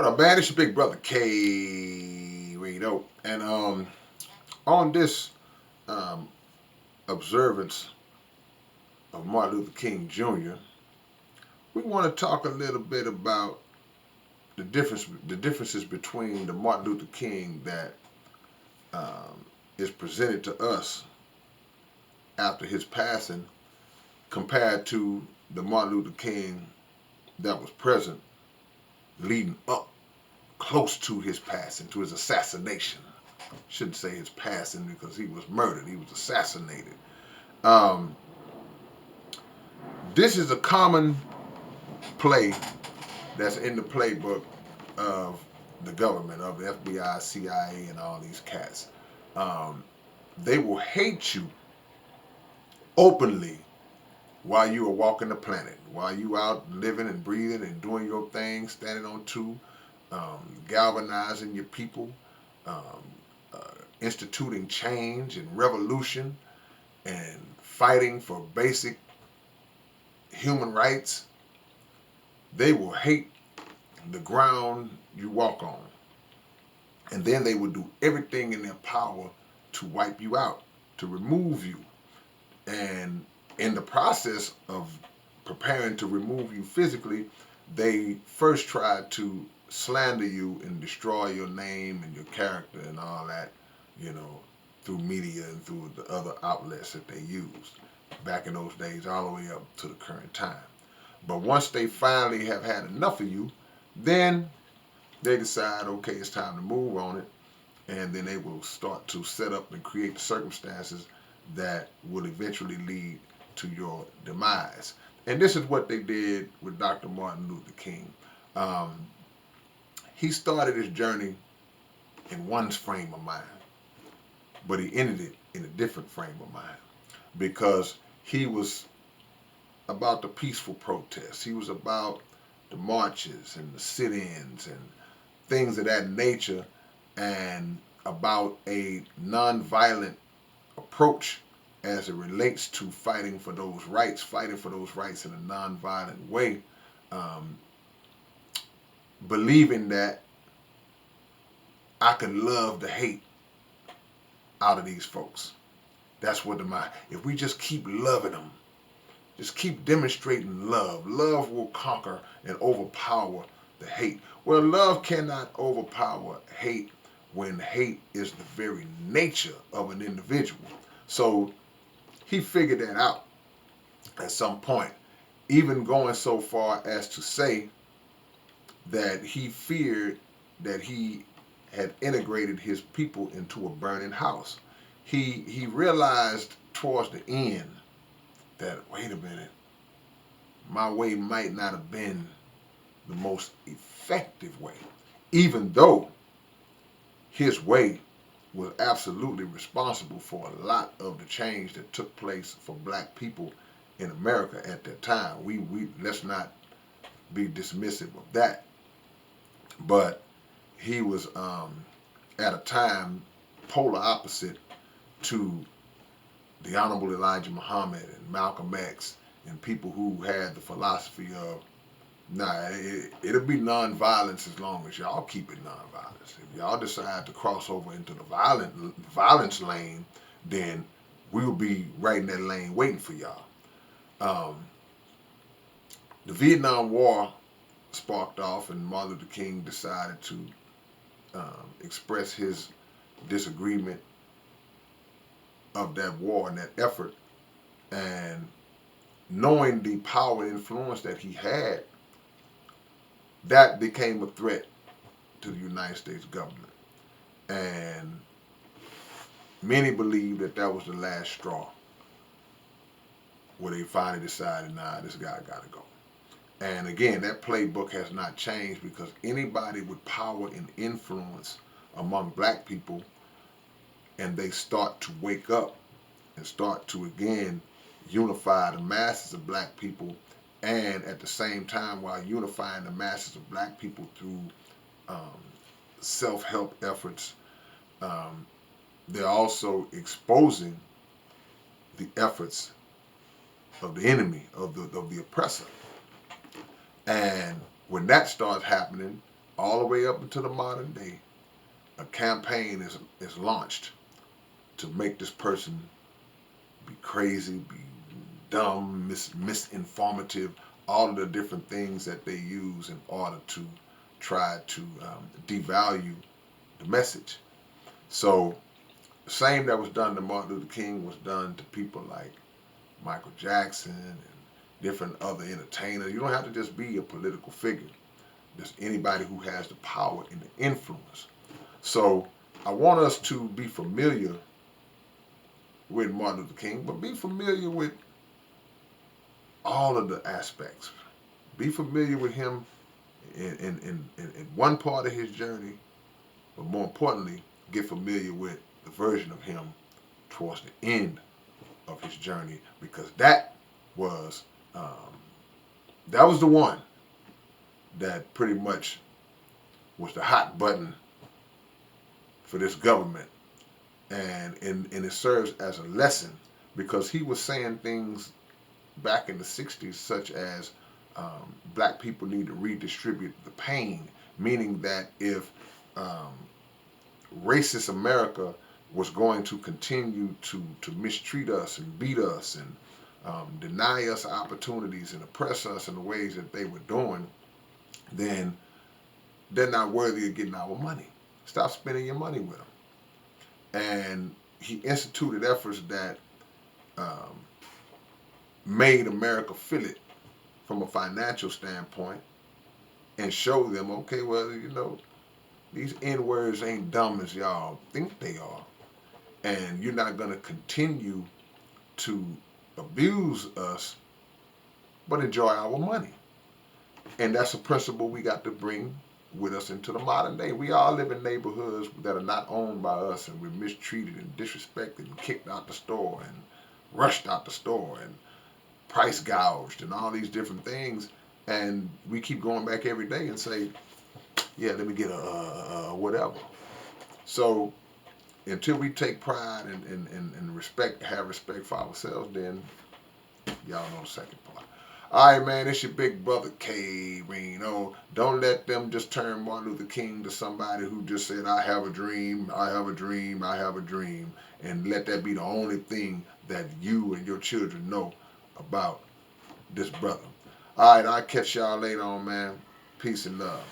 What up, man? It's your big brother K-Rino, and on this um, observance of Martin Luther King Jr., we want to talk a little bit about the differences between the Martin Luther King that is presented to us after his passing, compared to the Martin Luther King that was present leading up close to his passing, to his assassination. Shouldn't say his passing because he was murdered. He was assassinated. Um, this is a common play that's in the playbook of the government, of the FBI, CIA, and all these cats. Um, they will hate you openly while you are walking the planet, while you out living and breathing and doing your thing, standing on two, galvanizing your people, um, uh, instituting change and revolution, and fighting for basic human rights. They will hate the ground you walk on. And then they will do everything in their power to wipe you out, to remove you. And in the process of preparing to remove you physically, they first try to slander you and destroy your name and your character and all that, you know, through media and through the other outlets that they used back in those days, all the way up to the current time. But once they finally have had enough of you, then they decide, okay, it's time to move on it, and then they will start to set up and create the circumstances that will eventually lead to your demise. And this is what they did with Dr. Martin Luther King. Um, he started his journey in one frame of mind, but he ended it in a different frame of mind because he was about the peaceful protests. He was about the marches and the sit-ins and things of that nature, and about a nonviolent approach as it relates to fighting for those rights in a nonviolent way, um, believing that I can love the hate out of these folks. That's what the mind. If we just keep loving them, just keep demonstrating love, love will conquer and overpower the hate. Well, love cannot overpower hate when hate is the very nature of an individual. So he figured that out at some point, even going so far as to say that he feared that he had integrated his people into a burning house. He realized towards the end that, wait a minute, my way might not have been the most effective way, even though his way was absolutely responsible for a lot of the change that took place for black people in America at that time. We let's not be dismissive of that. But he was at a time polar opposite to the Honorable Elijah Muhammad and Malcolm X and people who had the philosophy of, nah, it'll be nonviolence as long as y'all keep it nonviolence. If y'all decide to cross over into the violence lane, then we'll be right in that lane waiting for y'all. Um, the Vietnam War sparked off, and Martin Luther King decided to express his disagreement of that war and that effort. And knowing the power and influence that he had, that became a threat to the United States government. And many believe that that was the last straw where they finally decided, nah, this guy got to go. And again, that playbook has not changed, because anybody with power and influence among black people, and they start to wake up and start to again unify the masses of black people, and at the same time, while unifying the masses of black people through um, self-help efforts, um, they're also exposing the efforts of the enemy, of the oppressor. And when that starts happening, all the way up until the modern day, a campaign is launched to make this person be crazy, be dumb, misinformative, all of the different things that they use in order to try to devalue the message. So the same that was done to Martin Luther King was done to people like Michael Jackson and different other entertainers. You don't have to just be a political figure. Just anybody who has the power and the influence. So I want us to be familiar with Martin Luther King, but be familiar with all of the aspects. Be familiar with him in one part of his journey, but more importantly, get familiar with the version of him towards the end of his journey, because was um, that was the one that pretty much was the hot button for this government, and it serves as a lesson because he was saying things back in the 60s such as black people need to redistribute the pain, meaning that if um, racist America was going to continue to mistreat us and beat us and deny us opportunities and oppress us in the ways that they were doing, then they're not worthy of getting our money. Stop spending your money with them. And he instituted efforts that um, made America feel it from a financial standpoint and show them, okay, well, these N words ain't dumb as y'all think they are. And you're not going to continue to abuse us, but enjoy our money. And that's a principle we got to bring with us into the modern day. We all live in neighborhoods that are not owned by us, and we're mistreated and disrespected and kicked out the store and rushed out the store and price gouged and all these different things. And we keep going back every day and say, yeah, let me get a whatever. So until we take pride and respect, have respect for ourselves, then y'all know the second part. All right, man, it's your big brother K-Rino. Don't let them just turn Martin Luther King to somebody who just said, I have a dream, I have a dream, I have a dream, and let that be the only thing that you and your children know about this brother. All right, I'll catch y'all later on, man. Peace and love.